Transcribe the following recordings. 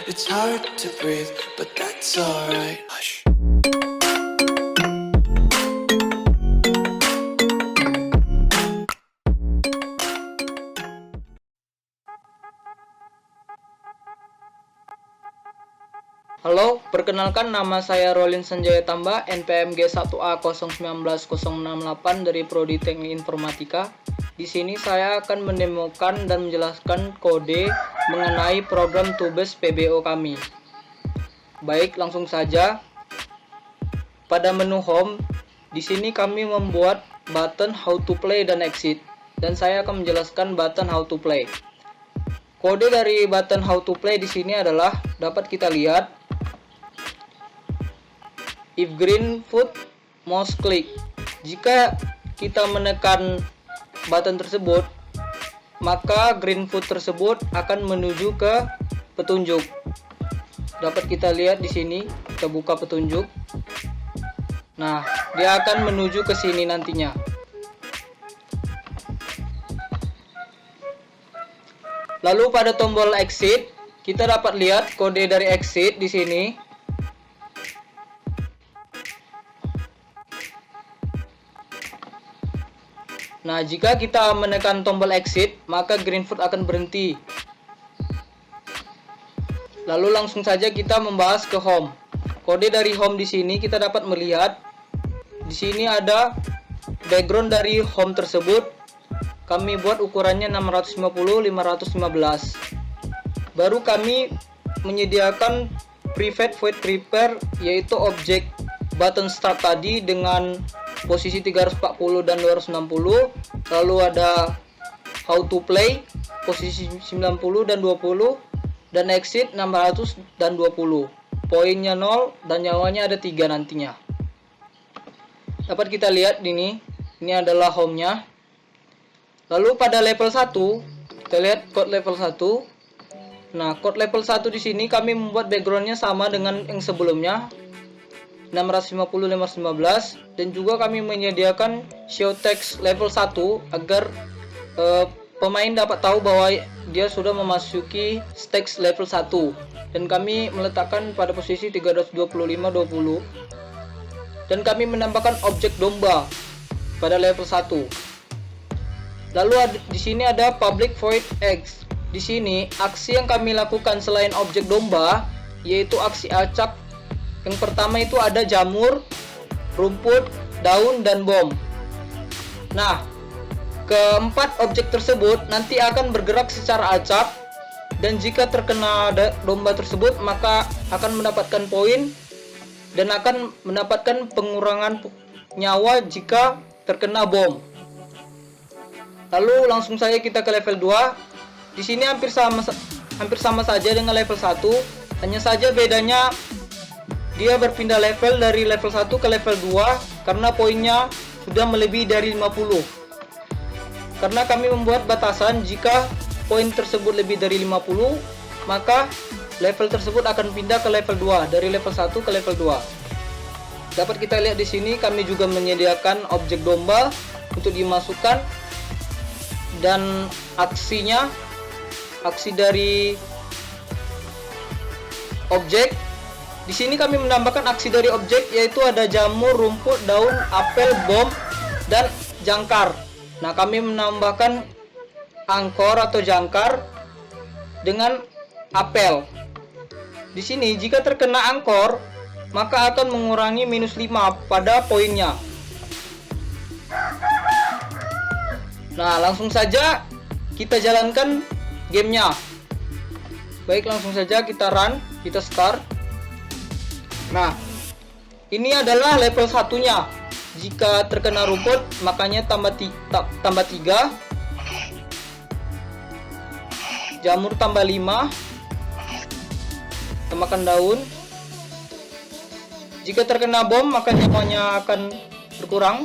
It's hard to breathe, but that's alright. Hush. Halo, perkenalkan nama saya Rolin Sanjaya Tamba, NPMG 1A019068 dari Prodi Teknik Informatika. Di sini saya akan mendemokan dan menjelaskan kode mengenai program Tubes PBO kami. Baik, langsung saja. Pada menu Home, di sini kami membuat button How to Play dan Exit, dan saya akan menjelaskan button How to Play. Kode dari button How to Play di sini adalah dapat kita lihat. If green foot, mouse click. Jika kita menekan button tersebut, maka green foot tersebut akan menuju ke petunjuk. Dapat kita lihat di sini, kita buka petunjuk. Nah, dia akan menuju ke sini nantinya. Lalu pada tombol exit, kita dapat lihat kode dari exit di sini. Nah, jika kita menekan tombol exit, maka green foot akan berhenti. Lalu langsung saja kita membahas ke home. Kode dari home di sini kita dapat melihat di sini ada background dari home tersebut. Kami buat ukurannya 650-515. Baru kami menyediakan private void prepare, yaitu objek button start tadi dengan posisi 340 dan 260. Lalu ada how to play posisi 90 dan 20, dan exit 600 dan 20. Poinnya 0 dan nyawanya ada 3 nantinya. Dapat kita lihat ini adalah home-nya. Lalu pada level 1 kita lihat code level 1. Nah, code level 1 di sini kami membuat backgroundnya sama dengan yang sebelumnya, 650-515, dan juga kami menyediakan show text level 1 agar pemain dapat tahu bahwa dia sudah memasuki text level 1, dan kami meletakkan pada posisi 325-20, dan kami menambahkan objek domba pada level 1. Lalu di sini ada public void X. Di sini aksi yang kami lakukan selain objek domba yaitu aksi acak. Yang pertama itu ada jamur, rumput, daun, dan bom. Nah, keempat objek tersebut nanti akan bergerak secara acak, dan jika terkena domba tersebut maka akan mendapatkan poin dan akan mendapatkan pengurangan nyawa jika terkena bom. Lalu langsung saja kita ke level 2. Di sini hampir sama saja dengan level 1, hanya saja bedanya dia berpindah level dari level 1 ke level 2 karena poinnya sudah melebihi dari 50. Karena kami membuat batasan jika poin tersebut lebih dari 50, maka level tersebut akan pindah ke level 2, dari level 1 ke level 2. Dapat kita lihat di sini kami juga menyediakan objek domba untuk dimasukkan, dan aksi dari objek. Di sini kami menambahkan aksi dari objek, yaitu ada jamur, rumput, daun, apel, bom, dan jangkar. Nah, kami menambahkan angkor atau jangkar dengan apel. Di sini jika terkena angkor, maka akan mengurangi -5 pada poinnya. Nah, langsung saja kita jalankan gamenya. Baik, langsung saja kita run, kita start. Nah, ini adalah level 1-nya. Jika terkena rumput, makanya tambah 3. Jamur tambah 5. Tambahkan daun. Jika terkena bom, maka nyawanya akan berkurang.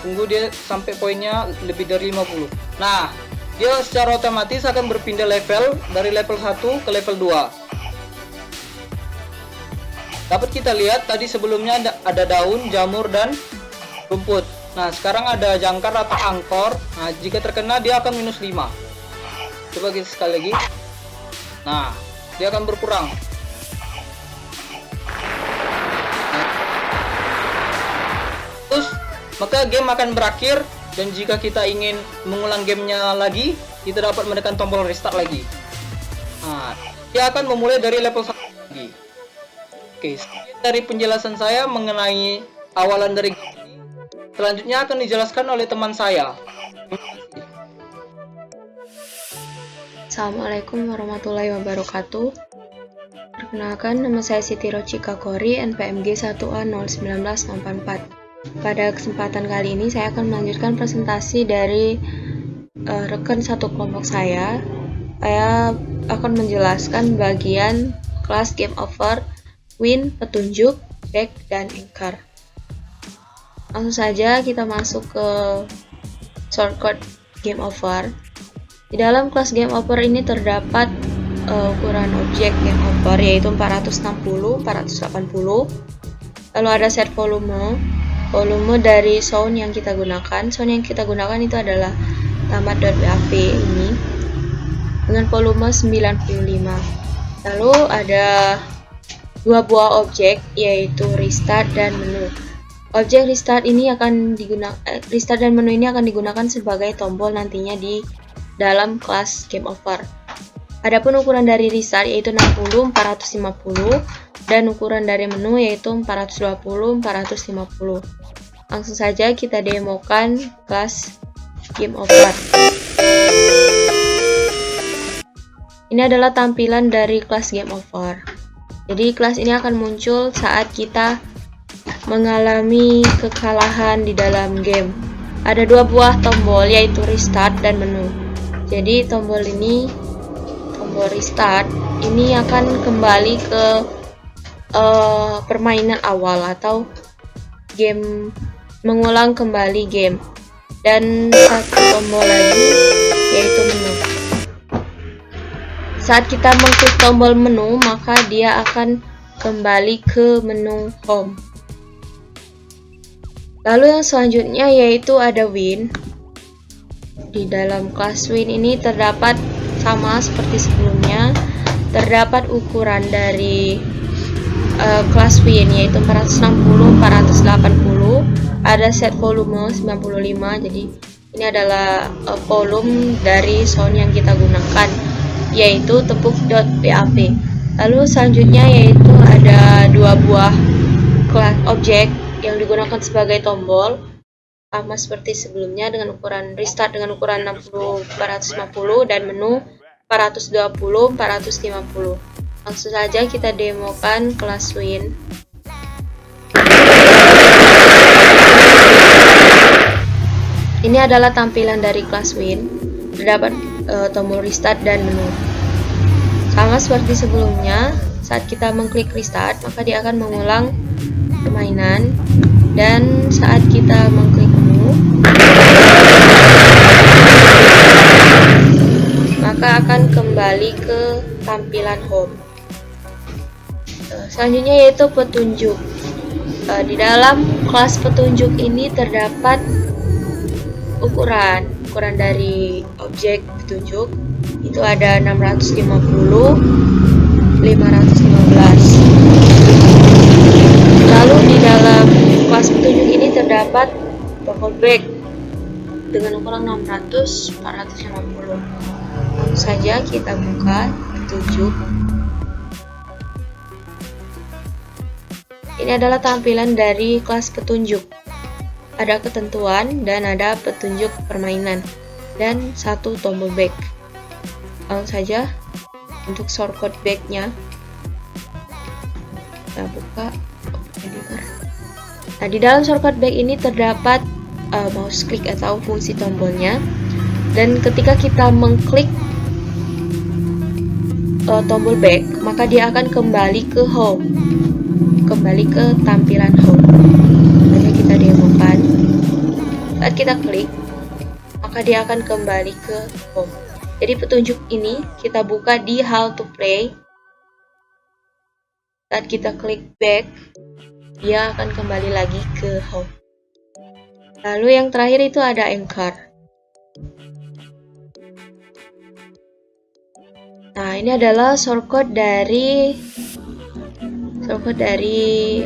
Tunggu dia sampai poinnya lebih dari 50. Nah, dia secara otomatis akan berpindah level dari level 1 ke level 2. Dapat kita lihat tadi sebelumnya ada daun, jamur, dan rumput. Nah, sekarang ada jangkar atau angkor. Nah, jika terkena dia akan minus 5. Coba kita sekali lagi. Nah, dia akan berkurang. Nah, terus maka game akan berakhir, dan jika kita ingin mengulang gamenya lagi, kita dapat menekan tombol restart lagi. Nah, dia akan memulai dari level 1 lagi. Oke, sekian dari penjelasan saya mengenai awalan dari game ini. Selanjutnya akan dijelaskan oleh teman saya. Assalamualaikum warahmatullahi wabarakatuh. Perkenalkan, nama saya Siti Rochika Kori, NPMG 1A01984. Pada kesempatan kali ini saya akan melanjutkan presentasi dari rekan satu kelompok saya. Saya akan menjelaskan bagian kelas game over, win, petunjuk, back, dan anchor. Langsung saja kita masuk ke shortcut game over. Di dalam kelas game over ini terdapat ukuran objek game over, yaitu 460, 480. Lalu ada set volume dari sound yang kita gunakan. Sound yang kita gunakan itu adalah tamat.wav ini dengan volume 95. Lalu ada dua buah objek, yaitu restart dan menu. Objek restart ini akan digunakan, restart dan menu ini akan digunakan sebagai tombol nantinya di dalam kelas game over. Adapun ukuran dari restart yaitu 60, 450, dan ukuran dari menu yaitu 420, 450. Langsung saja kita demokan kelas game over. Ini adalah tampilan dari kelas game over. Jadi kelas ini akan muncul saat kita mengalami kekalahan di dalam game. Ada dua buah tombol, yaitu restart dan menu. Jadi tombol restart ini akan kembali ke permainan awal atau game, mengulang kembali game. Dan satu tombol lagi yaitu menu. Saat kita mengklik tombol menu, maka dia akan kembali ke menu home. Lalu yang selanjutnya yaitu ada win. Di dalam kelas win ini terdapat sama seperti sebelumnya, terdapat ukuran dari kelas win yaitu 460, 480. Ada set volume 95. Jadi ini adalah volume dari sound yang kita gunakan, yaitu tepuk.wav. Lalu selanjutnya yaitu ada dua buah kelas objek yang digunakan sebagai tombol, sama seperti sebelumnya dengan ukuran restart dengan ukuran 60, 450, dan menu 420, 450. Langsung saja kita demokan kelas win. Ini adalah tampilan dari kelas win. Terdapat tombol restart dan menu. Sama seperti sebelumnya, saat kita mengklik restart, maka dia akan mengulang permainan, dan saat kita mengklik menu, maka akan kembali ke tampilan home. Selanjutnya yaitu petunjuk. Di dalam kelas petunjuk ini terdapat ukuran dari objek petunjuk, itu ada 650, 515. Lalu di dalam kelas petunjuk ini terdapat tombol back dengan ukuran 600, 450. Langsung saja kita buka petunjuk. Ini adalah tampilan dari kelas petunjuk. Ada ketentuan dan ada petunjuk permainan dan satu tombol back. Langsung saja untuk shortcut back-nya kita buka editor. Nah, di dalam shortcut back ini terdapat mouse click atau fungsi tombolnya, dan ketika kita mengklik tombol back, maka dia akan kembali ke home, kembali ke tampilan home. Hanya kita demokan. Saat kita klik, maka dia akan kembali ke home. Jadi petunjuk ini kita buka di how to play. Saat kita klik back, dia akan kembali lagi ke home. Lalu yang terakhir itu ada anchor. Nah, ini adalah shortcode dari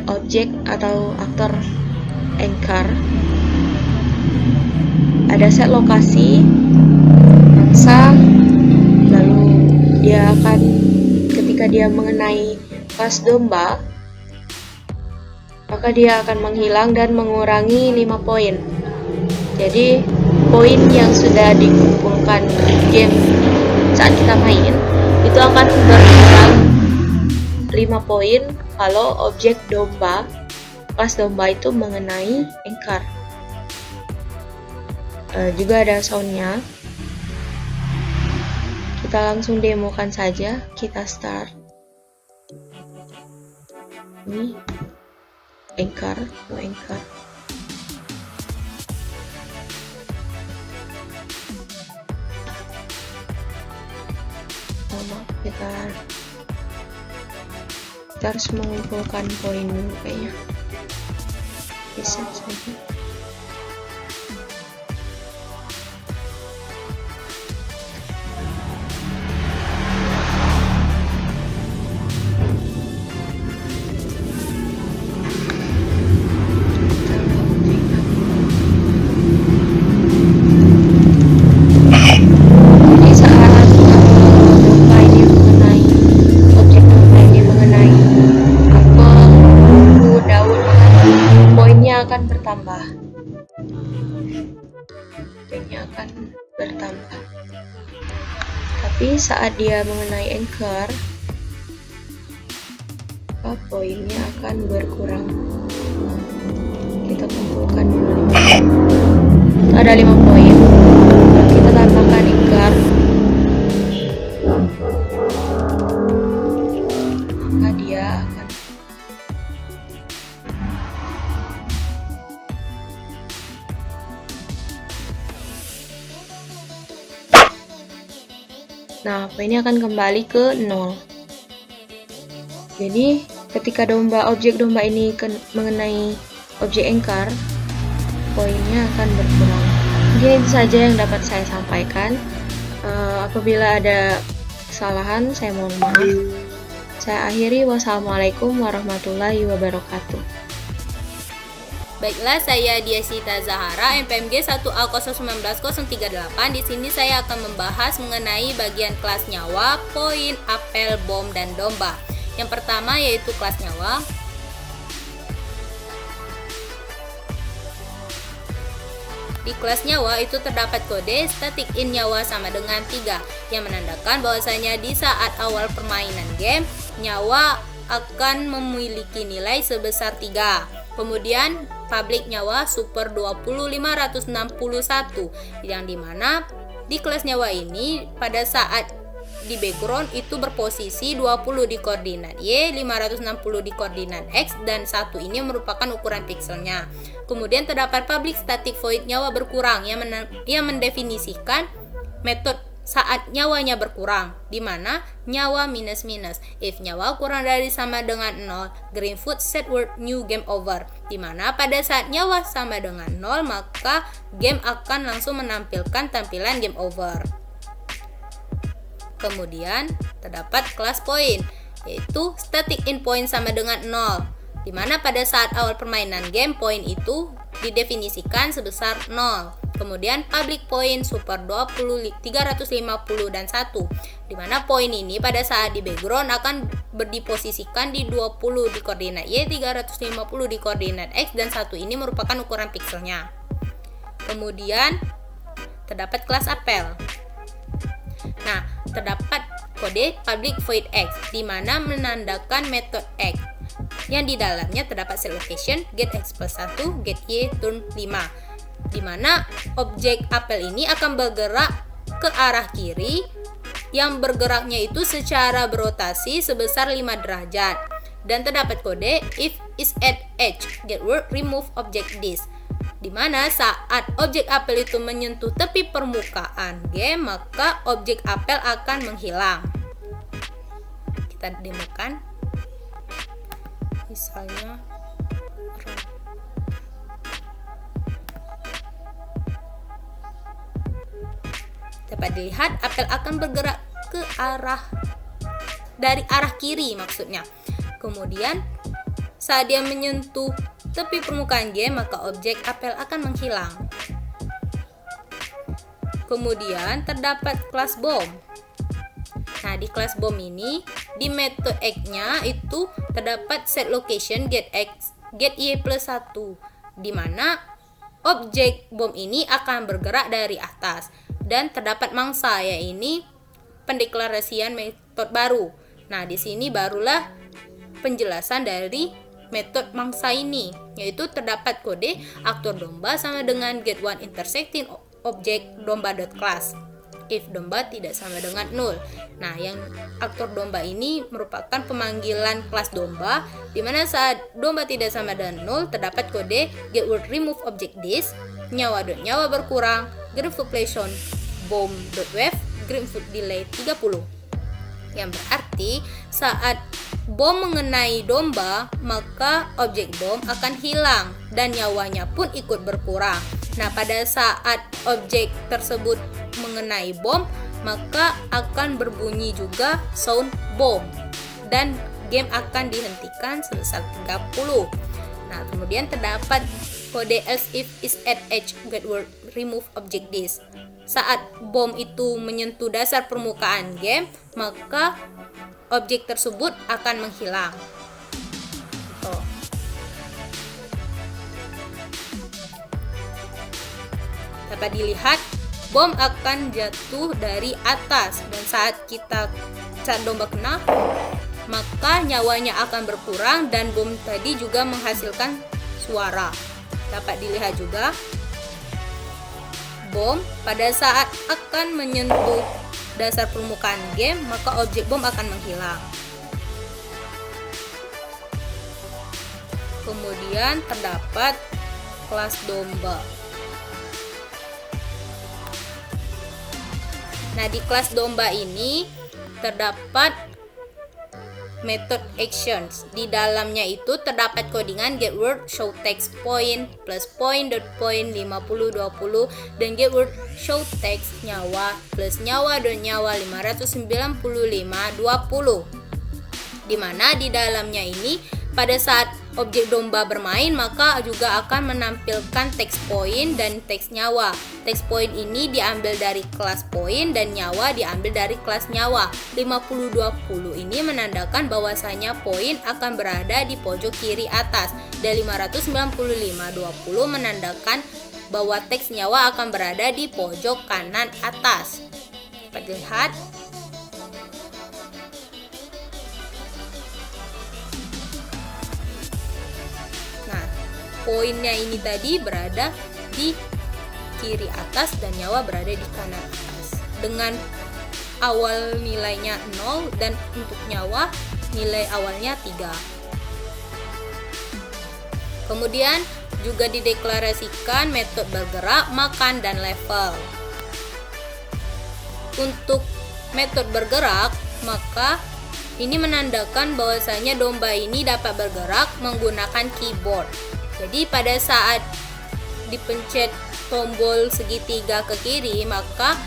objek atau aktor anchor. Ada set lokasi, mangsa, lalu dia akan ketika dia mengenai kelas domba, maka dia akan menghilang dan mengurangi 5 poin. Jadi poin yang sudah dikumpulkan game saat kita main itu akan berkurang 5 poin kalau objek domba, kelas domba itu mengenai anchor. Juga ada soundnya. Kita langsung demokan saja. Kita start. Ini anchor. Kita harus mengumpulkan poin dulu kayaknya. Bisa saja. Akan bertambah. Tapi saat dia mengenai anchor, maka poinnya akan berkurang. Kita kumpulkan dulu. Ada 5 poin. Kita tambahkan anchor. Maka dia akan poinnya akan kembali ke 0. Jadi ketika objek domba ini mengenai objek anchor, poinnya akan berkurang. Mungkin itu saja yang dapat saya sampaikan. Apabila ada kesalahan, saya mohon maaf. Saya akhiri. Wassalamualaikum warahmatullahi wabarakatuh. Baiklah, saya Diasita Zahara, MPMG 1A019-038. Di sini saya akan membahas mengenai bagian kelas nyawa, poin, apel, bom, dan domba. Yang pertama yaitu kelas nyawa. Di kelas nyawa itu terdapat kode static in nyawa sama dengan 3, yang menandakan bahwasanya di saat awal permainan game, nyawa akan memiliki nilai sebesar 3. Kemudian public nyawa super 20561, yang dimana di kelas nyawa ini pada saat di background itu berposisi 20 di koordinat Y, 560 di koordinat X, dan 1 ini merupakan ukuran pikselnya. Kemudian terdapat public static void nyawa berkurang yang mendefinisikan metode saat nyawanya berkurang, di mana nyawa minus-minus. If nyawa kurang dari sama dengan 0, green food set word new game over, di mana pada saat nyawa sama dengan 0, maka game akan langsung menampilkan tampilan game over. Kemudian terdapat kelas point, yaitu static in point sama dengan 0, di mana pada saat awal permainan game point itu didefinisikan sebesar 0. Kemudian public point super 20, 350 dan 1, di mana poin ini pada saat di background akan diposisikan di 20 di koordinat Y, 350 di koordinat X, dan 1 ini merupakan ukuran pikselnya. Kemudian terdapat kelas apel. Nah, terdapat kode public void X, di mana menandakan metode X, yang di dalamnya terdapat set location, get X plus 1, get Y, turn 5, di mana objek apel ini akan bergerak ke arah kiri, yang bergeraknya itu secara berotasi sebesar 5 derajat. Dan terdapat kode if is at edge, get word remove object this, di mana saat objek apel itu menyentuh tepi permukaan game, maka objek apel akan menghilang. Kita demokan. Misalnya Dapat dilihat apel akan bergerak ke dari arah kiri maksudnya. Kemudian saat dia menyentuh tepi permukaan game, maka objek apel akan menghilang. Kemudian terdapat kelas bom. Nah, di kelas bom ini, di method X-nya itu terdapat set location get y plus 1, di mana objek bom ini akan bergerak dari atas, dan terdapat mangsa, yaitu pendeklarasian metode baru. Nah, di sini barulah penjelasan dari metode mangsa ini, yaitu terdapat kode aktor domba sama dengan get one intersecting object domba.class if domba tidak sama dengan 0. Nah, yang aktor domba ini merupakan pemanggilan kelas domba, di mana saat domba tidak sama dengan 0 terdapat kode get word remove object this nyawa berkurang green population bomb.wave green food delay 30. Yang berarti saat bom mengenai domba, maka objek bom akan hilang dan nyawanya pun ikut berkurang. Nah, pada saat objek tersebut mengenai bom, maka akan berbunyi juga sound bom dan game akan dihentikan sebesar 30. Nah, kemudian terdapat kode else if is at edge get word remove object this. Saat bom itu menyentuh dasar permukaan game, maka objek tersebut akan menghilang. Dapat dilihat bom akan jatuh dari atas, dan saat domba kena, maka nyawanya akan berkurang dan bom tadi juga menghasilkan suara. Dapat dilihat juga bom pada saat akan menyentuh dasar permukaan game, maka objek bom akan menghilang. Kemudian terdapat kelas domba. Nah, di kelas domba ini terdapat method actions. Di dalamnya itu terdapat codingan get word show text point plus point dot point 50 20 dan get word show text nyawa plus nyawa dan nyawa 595 20. Di mana di dalamnya ini pada saat objek domba bermain, maka juga akan menampilkan text point dan text nyawa. Text point ini diambil dari kelas point dan nyawa diambil dari kelas nyawa. 50-20 ini menandakan bahwasanya point akan berada di pojok kiri atas, dan 595-20 menandakan bahwa teks nyawa akan berada di pojok kanan atas. Dapat dilihat. Nah, poinnya ini tadi berada di kiri atas dan nyawa berada di kanan atas. Dengan awal nilainya 0 dan untuk nyawa nilai awalnya 3. Kemudian juga dideklarasikan metode bergerak, makan, dan level. Untuk metode bergerak, maka ini menandakan bahwasanya domba ini dapat bergerak menggunakan keyboard. Jadi pada saat dipencet tombol segitiga ke kiri, maka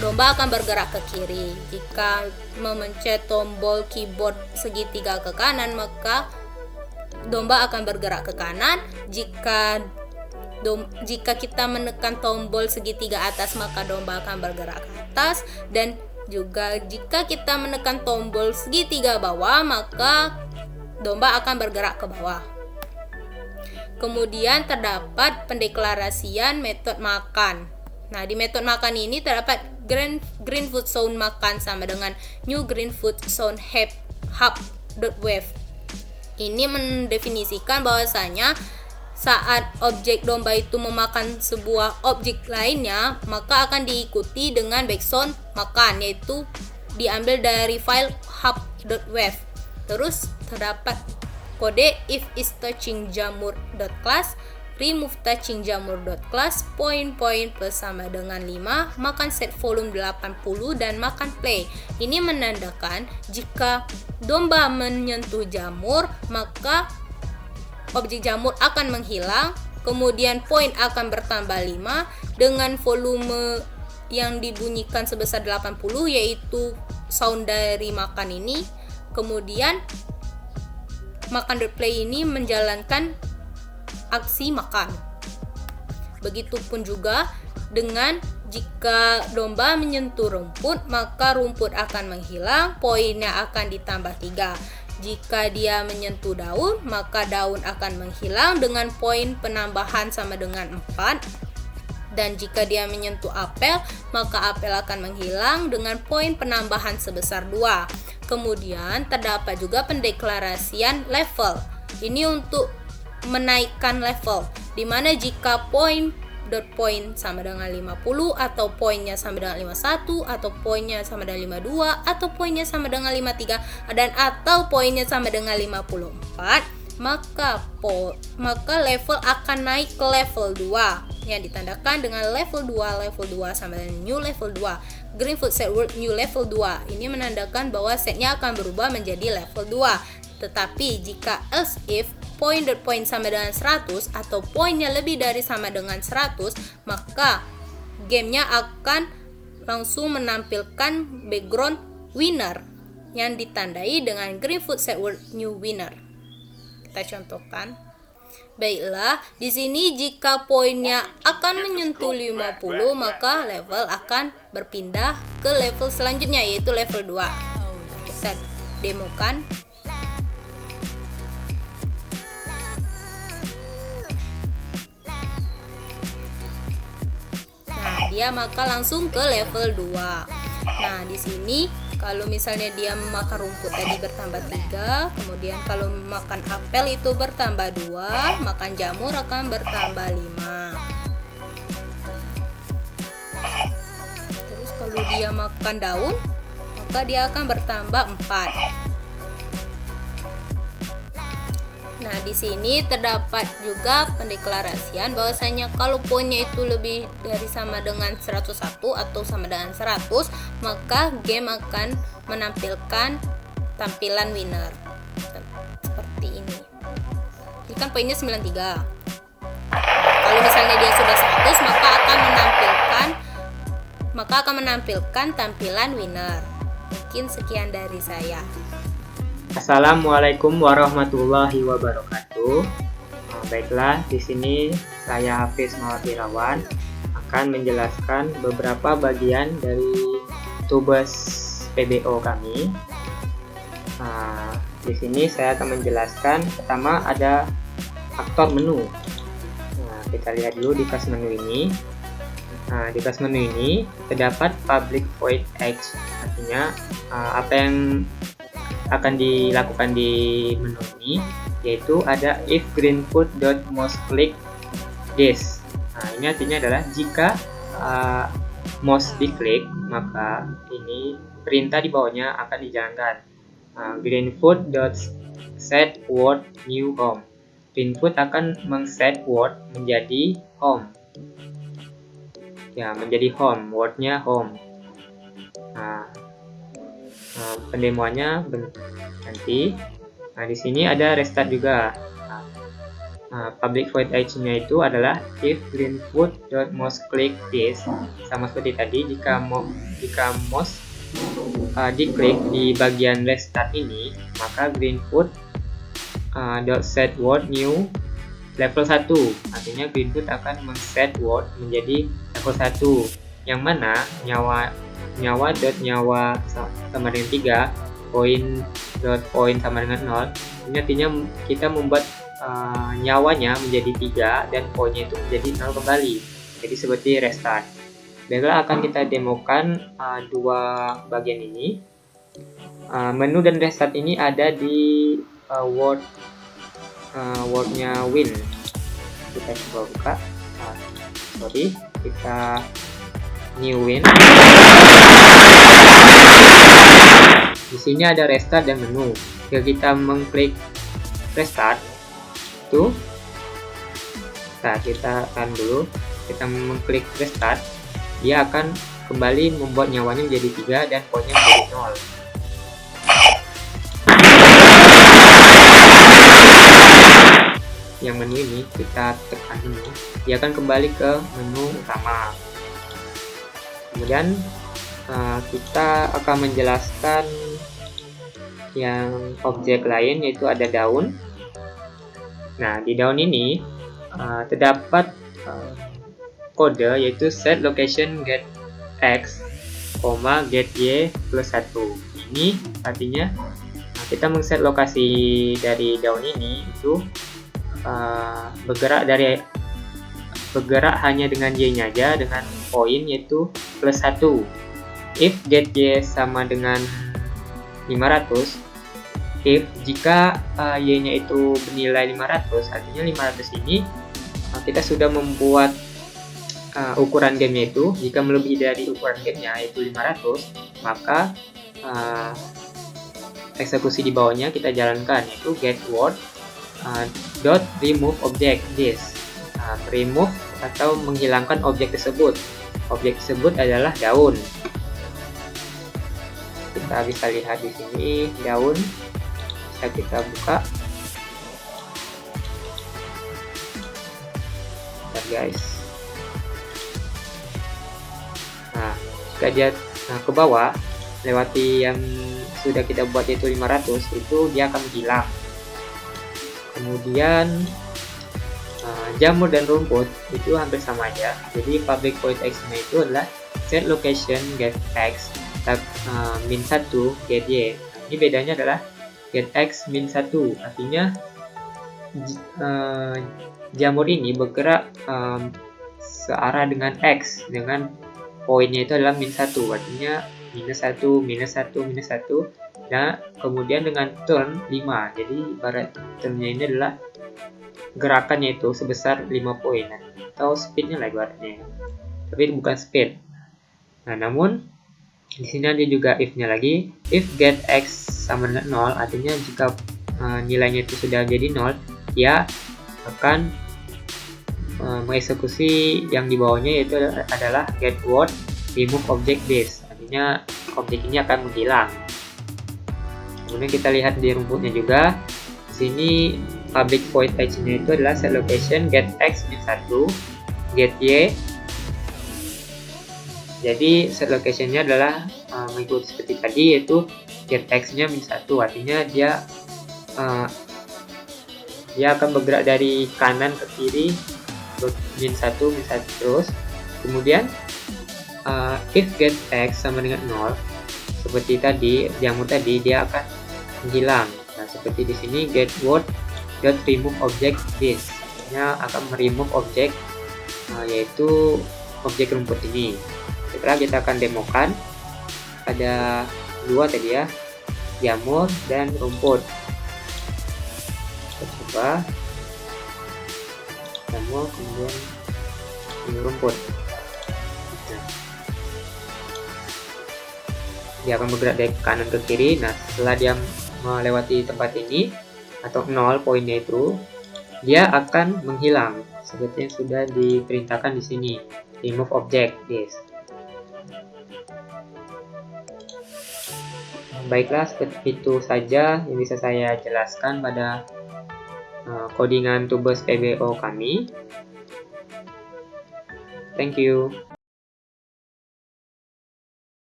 domba akan bergerak ke kiri. Jika memencet tombol keyboard segitiga ke kanan, maka domba akan bergerak ke kanan. Jika kita menekan tombol segitiga atas, maka domba akan bergerak ke atas, dan juga jika kita menekan tombol segitiga bawah, maka domba akan bergerak ke bawah. Kemudian terdapat pendeklarasian metode makan. Nah, di metode makan ini terdapat green food sound makan sama dengan new green food sound hub.wave. Ini mendefinisikan bahwasanya saat objek domba itu memakan sebuah objek lainnya, maka akan diikuti dengan backsound makan, yaitu diambil dari file hub.wave. Terus terdapat kode if is touching jamur.class, remove touching jamur.class, point plus sama dengan 5, makan set volume 80 dan makan play. Ini menandakan jika domba menyentuh jamur, maka objek jamur akan menghilang, kemudian point akan bertambah 5 dengan volume yang dibunyikan sebesar 80, yaitu sound dari makan ini. Kemudian makan.play ini menjalankan aksi makan. Begitupun juga dengan jika domba menyentuh rumput, maka rumput akan menghilang, poinnya akan ditambah 3. Jika dia menyentuh daun, maka daun akan menghilang dengan poin penambahan sama dengan 4. Dan jika dia menyentuh apel, maka apel akan menghilang dengan poin penambahan sebesar 2. Kemudian terdapat juga pendeklarasian level. Ini untuk menaikkan level, dimana jika point sama dengan 50, atau poinnya sama dengan 51, atau poinnya sama dengan 52, atau poinnya sama dengan 53, dan atau poinnya sama dengan 54, maka level akan naik ke level 2 yang ditandakan dengan level 2 sama dengan new level 2. Greenfoot set word new level 2 ini menandakan bahwa setnya akan berubah menjadi level 2. Tetapi jika else if point sama dengan 100 atau poinnya lebih dari sama dengan 100, maka gamenya akan langsung menampilkan background winner yang ditandai dengan Greenfoot set word new winner. Kita contohkan. Baiklah, di sini jika poinnya akan menyentuh 50, maka level akan berpindah ke level selanjutnya, yaitu level 2. Kita demokan. Nah, dia maka langsung ke level 2. Nah, di sini kalau misalnya dia makan rumput tadi bertambah 3, kemudian kalau makan apel itu bertambah 2, makan jamur akan bertambah 5. Terus kalau dia makan daun, maka dia akan bertambah 4. Nah, di sini terdapat juga pendeklarasian bahwasanya kalau poinnya itu lebih dari sama dengan 101 atau sama dengan 100, maka game akan menampilkan tampilan winner. Seperti ini. Ini kan poinnya 93. Kalau misalnya dia sudah 100, maka akan menampilkan tampilan winner. Mungkin sekian dari saya. Assalamualaikum warahmatullahi wabarakatuh. Baiklah, di sini saya Hafiz Mawatirawan akan menjelaskan beberapa bagian dari tugas PBO kami. Di sini saya akan menjelaskan pertama ada aktor menu. Kita lihat dulu di kelas menu ini. Di kelas menu ini terdapat public void edge, artinya apa yang akan dilakukan di menu ini, yaitu ada if greenfoot.mouseClick this. Ini artinya adalah jika mouse diklik, maka ini perintah di bawahnya akan dijalankan. Greenfoot.set word new home. Greenfoot akan mengset word menjadi home. Ya, menjadi home, wordnya home. Pendemoannya nanti. Di sini ada restart juga. Public void edge-nya itu adalah if greenfoot.mouseClick this, sama seperti tadi. Jika mouse diklik di bagian restart ini, maka greenfoot set word new level 1. Artinya greenfoot akan men-set word menjadi level 1, yang mana nyawa sama dengan 3, point sama dengan 0. Ini artinya kita membuat nyawanya menjadi 3 dan poinnya itu menjadi 0 kembali. Jadi seperti restart. Baiklah, akan kita demokan dua bagian ini. Menu dan restart ini ada di wordnya win. Kita coba buka. Kita new win. Di sini ada restart dan menu. Jika kita mengklik restart, kita akan dulu. Kita mengklik restart, dia akan kembali membuat nyawanya menjadi 3 dan poinnya menjadi 0. Yang menu ini kita tekan dulu, dia akan kembali ke menu utama. Kemudian kita akan menjelaskan yang objek lain, yaitu ada daun. Nah, di daun ini terdapat kode, yaitu set location get x, get y plus 1. Ini artinya kita mengset lokasi dari daun ini itu bergerak hanya dengan y-nya aja, dengan poin yaitu plus 1. If get y sama dengan 500, jika y-nya itu bernilai 500, artinya 500 ini kita sudah membuat ukuran gamenya itu. Jika melebihi dari ukuran gamenya yaitu 500, maka eksekusi di bawahnya kita jalankan, yaitu get word dot remove object this. Remove atau menghilangkan objek tersebut. Objek tersebut adalah daun. Kita bisa lihat di sini daun. Bisa kita buka. Bentar guys. Nah, jika dia ke bawah lewati yang sudah kita buat yaitu 500, itu dia akan hilang. Kemudian jamur dan rumput itu hampir sama aja. Jadi public void x-nya itu adalah set location get x min 1 get y. Ini bedanya adalah get x min 1, artinya jamur ini bergerak searah dengan x, dengan poinnya itu adalah min 1, artinya minus 1, minus 1, minus 1. Nah, kemudian dengan turn 5, jadi ibarat turnnya ini adalah gerakannya itu sebesar 5 poin, atau speednya lah ibaratnya, tapi bukan speed. Nah, namun di sini ada juga if-nya lagi. If get x sama dengan 0, artinya jika nilainya itu sudah jadi 0, dia akan mengeksekusi yang di bawahnya, yaitu adalah get word remove object this, artinya objek ini akan menghilang. Kemudian kita lihat di rumputnya juga. Di sini public void x-nya itu adalah set location get x min 1 get y. Jadi set location-nya adalah mengikuti seperti tadi, yaitu get x-nya min 1, artinya dia akan bergerak dari kanan ke kiri min 1 terus. Kemudian if get x sama dengan 0, seperti tadi jamur tadi, dia akan menghilang. Nah, seperti di sini get word dot remove object this, artinya akan meremove objek yaitu objek rumput ini. Setelah kita akan demokan, ada dua tadi ya, jamur dan rumput. Kita coba jamur, kemudian ini rumput. Nah, dia akan bergerak dari kanan ke kiri. Nah, setelah dia melewati tempat ini atau 0 poinnya itu, dia akan menghilang seperti yang sudah diperintahkan di sini, remove object this. Baiklah, seperti itu saja yang bisa saya jelaskan pada codingan Tubers PBO kami. Thank you.